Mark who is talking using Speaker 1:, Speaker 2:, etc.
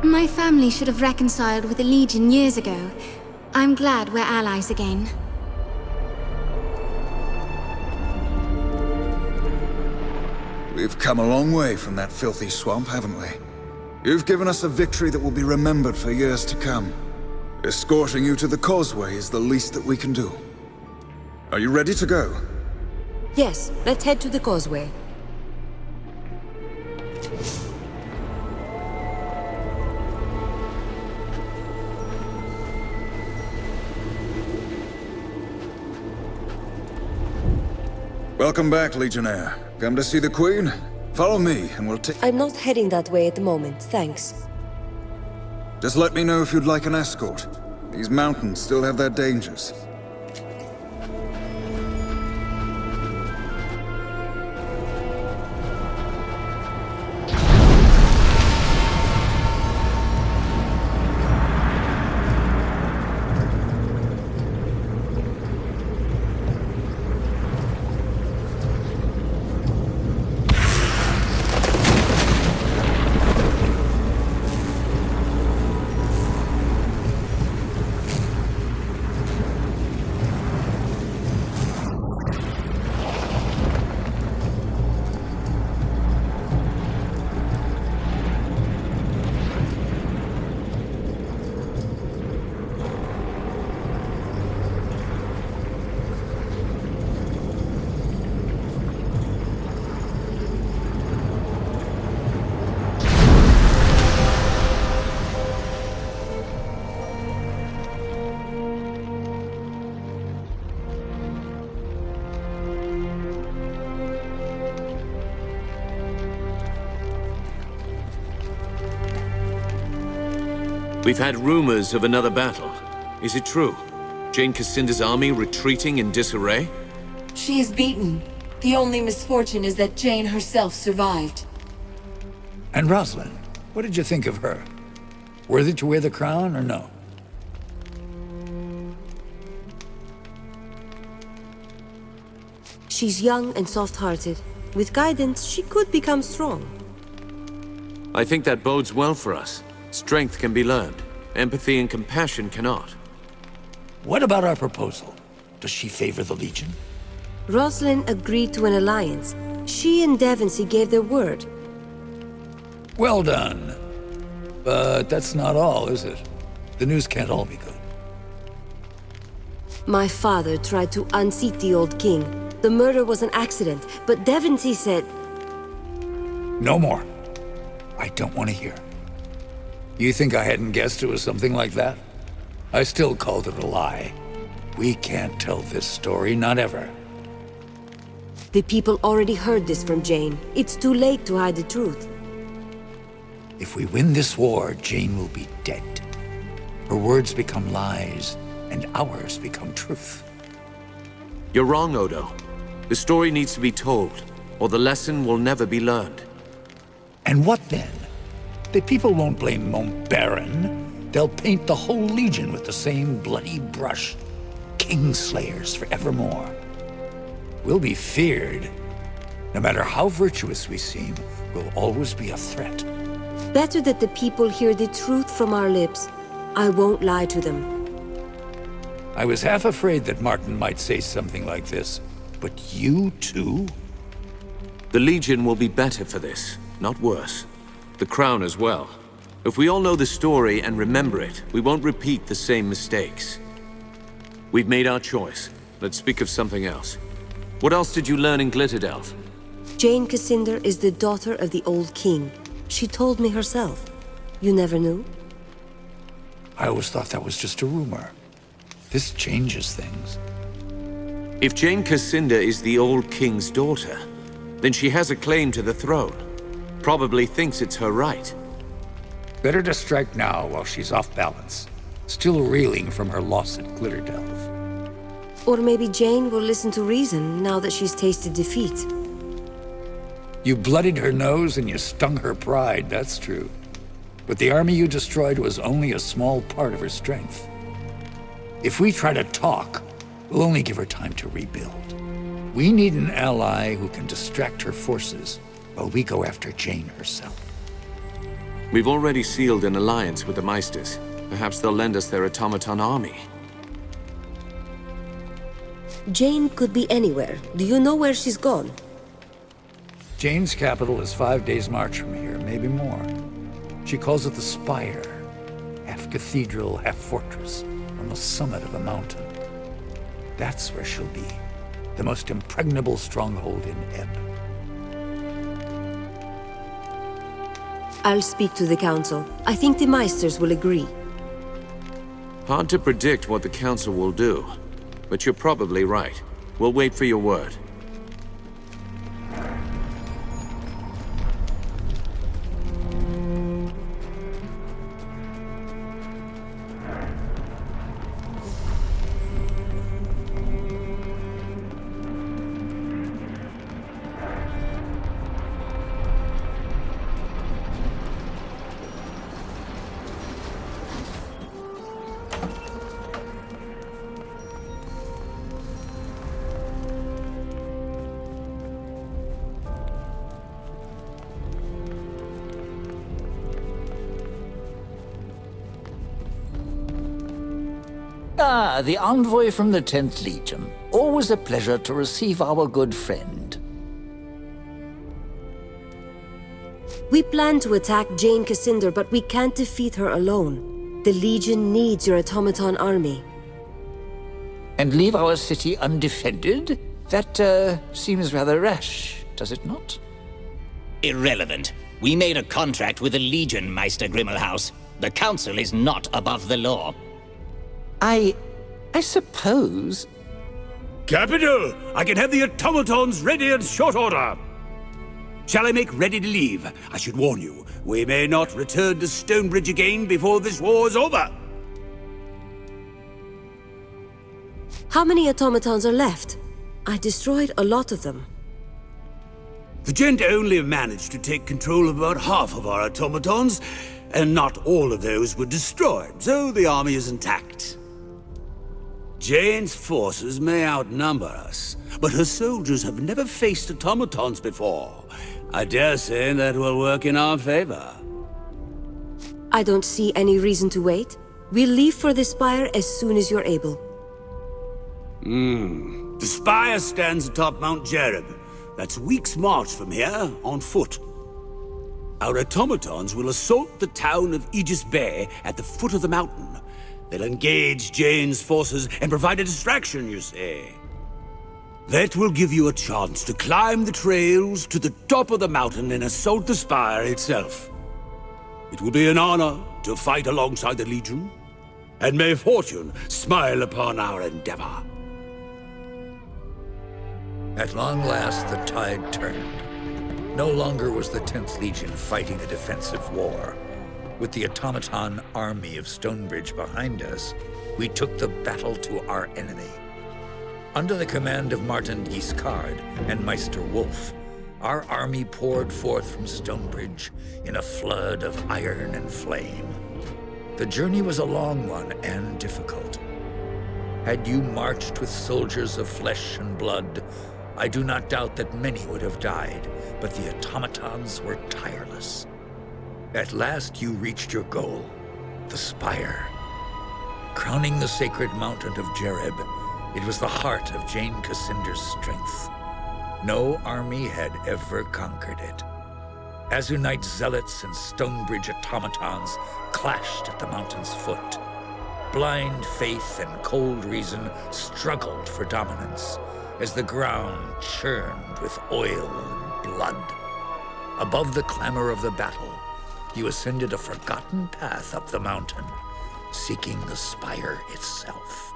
Speaker 1: My family should have reconciled with the Legion years ago. I'm glad we're allies again.
Speaker 2: We've come a long way from that filthy swamp, haven't we? You've given us a victory that will be remembered for years to come. Escorting you to the causeway is the least that we can do. Are you ready to go?
Speaker 3: Yes, let's head to the causeway.
Speaker 2: Welcome back, Legionnaire. Come to see the Queen? Follow me, and we'll take...
Speaker 3: I'm not heading that way at the moment, thanks.
Speaker 2: Just let me know if you'd like an escort. These mountains still have their dangers.
Speaker 4: We've had rumors of another battle. Is it true? Jane Cassinda's army retreating in disarray?
Speaker 5: She is beaten. The only misfortune is that Jane herself survived.
Speaker 6: And Rosalind, what did you think of her? Worthy to wear the crown or no?
Speaker 3: She's young and soft-hearted. With guidance, she could become strong.
Speaker 4: I think that bodes well for us. Strength can be learned. Empathy and compassion cannot.
Speaker 6: What about our proposal? Does she favor the Legion?
Speaker 3: Rosalind agreed to an alliance. She and Devonsey gave their word.
Speaker 6: Well done. But that's not all, is it? The news can't all be good.
Speaker 3: My father tried to unseat the old king. The murder was an accident, but Devonsey said...
Speaker 6: No more. I don't want to hear. You think I hadn't guessed it was something like that? I still called it a lie. We can't tell this story, not ever.
Speaker 3: The people already heard this from Jane. It's too late to hide the truth.
Speaker 6: If we win this war, Jane will be dead. Her words become lies, and ours become truth.
Speaker 4: You're wrong, Odo. The story needs to be told, or the lesson will never be learned.
Speaker 6: And what then? The people won't blame Montbaron. They'll paint the whole Legion with the same bloody brush. Kingslayers forevermore. We'll be feared. No matter how virtuous we seem, we'll always be a threat.
Speaker 3: Better that the people hear the truth from our lips. I won't lie to them.
Speaker 6: I was half afraid that Martin might say something like this. But you too?
Speaker 4: The Legion will be better for this, not worse. The Crown as well. If we all know the story and remember it, we won't repeat the same mistakes. We've made our choice. Let's speak of something else. What else did you learn in Glitterdelf?
Speaker 3: Jane Cassinda is the daughter of the old king. She told me herself. You never knew?
Speaker 6: I always thought that was just a rumor. This changes things.
Speaker 4: If Jane Cassinda is the old king's daughter, then she has a claim to the throne. Probably thinks it's her right.
Speaker 6: Better to strike now while she's off balance. Still reeling from her loss at Glitterdelf.
Speaker 3: Or maybe Jane will listen to reason now that she's tasted defeat.
Speaker 6: You bloodied her nose and you stung her pride, that's true. But the army you destroyed was only a small part of her strength. If we try to talk, we'll only give her time to rebuild. We need an ally who can distract her forces while we go after Jane herself.
Speaker 4: We've already sealed an alliance with the Meisters. Perhaps they'll lend us their automaton army.
Speaker 3: Jane could be anywhere. Do you know where she's gone?
Speaker 6: Jane's capital is 5 days' march from here, maybe more. She calls it the Spire. Half cathedral, half fortress, on the summit of a mountain. That's where she'll be. The most impregnable stronghold in Ebb.
Speaker 3: I'll speak to the council. I think the Meisters will agree.
Speaker 4: Hard to predict what the Council will do, but you're probably right. We'll wait for your word.
Speaker 6: Ah, the envoy from the 10th Legion. Always a pleasure to receive our good friend.
Speaker 3: We plan to attack Jane Cassander, but we can't defeat her alone. The Legion needs your automaton army.
Speaker 6: And leave our city undefended? That, seems rather rash, does it not?
Speaker 7: Irrelevant. We made a contract with the Legion, Meister Grimmelhaus. The Council is not above the law.
Speaker 6: I suppose...
Speaker 8: Capital! I can have the automatons ready in short order! Shall I make ready to leave? I should warn you, we may not return to Stonebridge again before this war is over!
Speaker 3: How many automatons are left? I destroyed a lot of them.
Speaker 8: The Gent only managed to take control of about half of our automatons, and not all of those were destroyed, so the army is intact. Jane's forces may outnumber us, but her soldiers have never faced automatons before. I dare say that will work in our favor.
Speaker 3: I don't see any reason to wait. We'll leave for the Spire as soon as you're able.
Speaker 8: The Spire stands atop Mount Jereb. That's a week's march from here, on foot. Our automatons will assault the town of Aegis Bay at the foot of the mountain. They'll engage Jane's forces and provide a distraction, you see. That will give you a chance to climb the trails to the top of the mountain and assault the Spire itself. It will be an honor to fight alongside the Legion, and may fortune smile upon our endeavor.
Speaker 6: At long last, the tide turned. No longer was the 10th Legion fighting a defensive war. With the automaton army of Stonebridge behind us, we took the battle to our enemy. Under the command of Martin Guiscard and Meister Wolf, our army poured forth from Stonebridge in a flood of iron and flame. The journey was a long one and difficult. Had you marched with soldiers of flesh and blood, I do not doubt that many would have died, but the automatons were tireless. At last you reached your goal, the Spire. Crowning the sacred mountain of Jereb, it was the heart of Jane Cassander's strength. No army had ever conquered it. Azunite zealots and Stonebridge automatons clashed at the mountain's foot. Blind faith and cold reason struggled for dominance as the ground churned with oil and blood. Above the clamor of the battle, you ascended a forgotten path up the mountain, seeking the Spire itself.